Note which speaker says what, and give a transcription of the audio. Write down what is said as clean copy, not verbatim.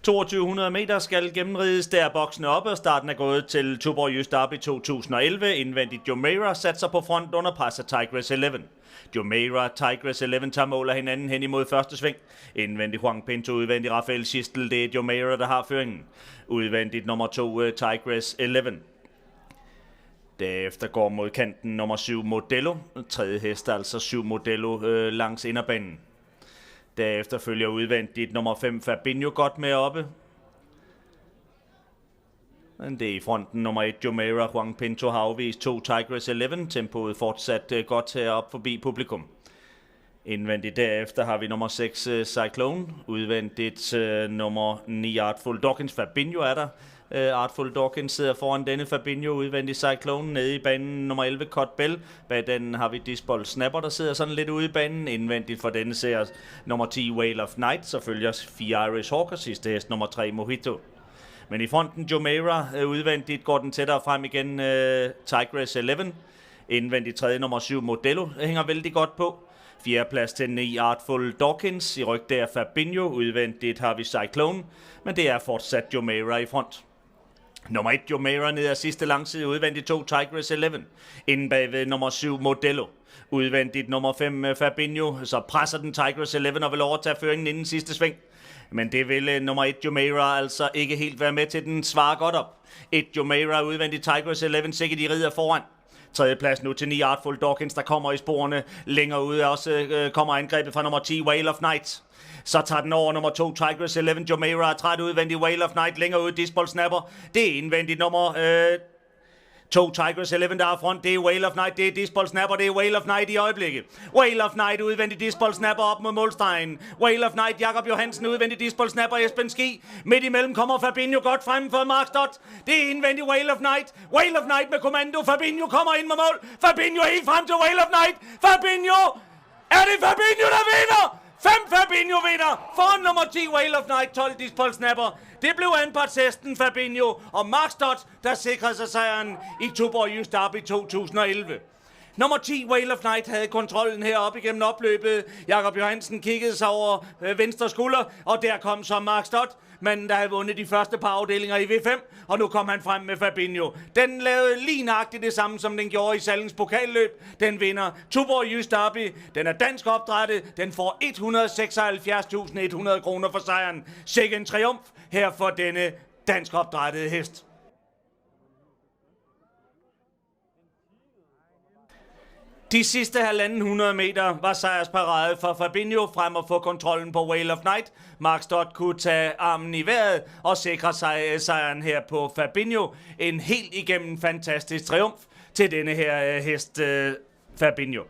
Speaker 1: 2200 meter skal gennemrides, der er boksene oppe, og starten er gået til Tuborg Jysk Derby 2011. Indvendigt Jumeirah satser på front under pres af Tigress 11. Jumeirah, Tigress 11 tager mål af hinanden hen imod første sving. Indvendigt Juan Pinto, udvendigt Rafael Schistel. Det er Jumeirah, der har føringen. Udvendigt nummer 2, Tigress 11. Derefter går mod kanten nummer 7 Modello. Tredje hest altså 7 Modello langs inderbanen. Derefter følger udvendigt nummer 5 Fabinho godt med oppe. Men det er i fronten nummer 1 Jumeirah. Juan Pinto har afvist 2 Tigress 11. Tempoet fortsat godt heroppe forbi publikum. Indvendigt derefter har vi nummer 6 Cyclone. Udvendigt nummer 9 Artful Dawkins. Fabinho er der. Artful Dawkins sidder foran denne Fabinho. Udvendigt Cyclone nede i banen nummer 11 Cut Bell. Bag den har vi Disbold Snapper, der sidder sådan lidt ude i banen. Indvendigt for denne ser nummer 10 Whale of Night. Så følger 4 Irish Hawk og sidste hest nummer 3 Mojito. Men i fronten Jumeirah, udvendigt går den tættere frem igen Tigress 11. Indvendigt tredje nummer 7 Modello hænger vældig godt på. 4. plads til 9 Artful Dawkins. I ryg der Fabinho. Udvendigt har vi Cyclone. Men det er fortsat Jumeirah i front. Nummer 1 Jumeirah ned ad sidste langside. Udvendigt 2 Tigress 11. Inden bagved nummer 7 Modello. Udvendigt nummer 5 Fabinho. Så presser den Tigress 11 og vil overtage føringen inden sidste sving. Men det vil nummer 1 Jumeirah altså ikke helt være med til. Den svarer godt op. 1 Jumeirah udvendigt Tigress 11. Sikkert de rider foran. 3. plads nu til 9 Artful Dawkins, der kommer i sporene. Længere ude også kommer angrebet fra nummer 10 Whale of Night. Så tager den over nummer 2 Tigress 11. Jumeirah er træt udvendigt Whale of Night. Længere ude Disbold Snapper. Det er indvendigt nummer 2 Tigress 11, der er front. Det er Whale of Night. Det er Disbold Snapper. Det er Whale of Night i øjeblikket. Whale of Night udvendigt Disbold Snapper op mod målstregen. Whale of Night, Jakob Johansen udvendigt Disbold Snapper, Esben Ski. Midt imellem kommer Fabinho godt frem for Mark Stott. Det er indvendigt Whale of Night. Whale of Night med kommando. Fabinho kommer ind med mål. Fabinho helt frem til Whale of Night. Fabinho! Er det Fabinho, der vinder? 5 Fabinho vinder foran nummer 10 Whale of Night, 12 Disbold Snapper. Det blev anpartshesten Fabinho og Mark Stott, der sikrede sig sejren i Tuborg Jysk Derby 2011. Nummer 10 Whale of Night havde kontrollen heroppe igennem opløbet. Jakob Johansen kiggede sig over venstre skulder, og der kom så Mark Stott, manden der havde vundet de første par afdelinger i V5, og nu kom han frem med Fabinho. Den lavede lige nøjagtigt det samme, som den gjorde i Sallens pokalløb. Den vinder Tuborg Jysk Derby. Den er dansk opdrættet. Den får 176.100 kroner for sejren. Sikke en triumf her for denne dansk opdrættede hest. De sidste 1.500 meter var sejrsparade for Fabinho frem at få kontrollen på Whale of Night. Mark Stott kunne tage armen i vejret og sikre sig sejren her på Fabinho. En helt igennem fantastisk triumf til denne her hest Fabinho.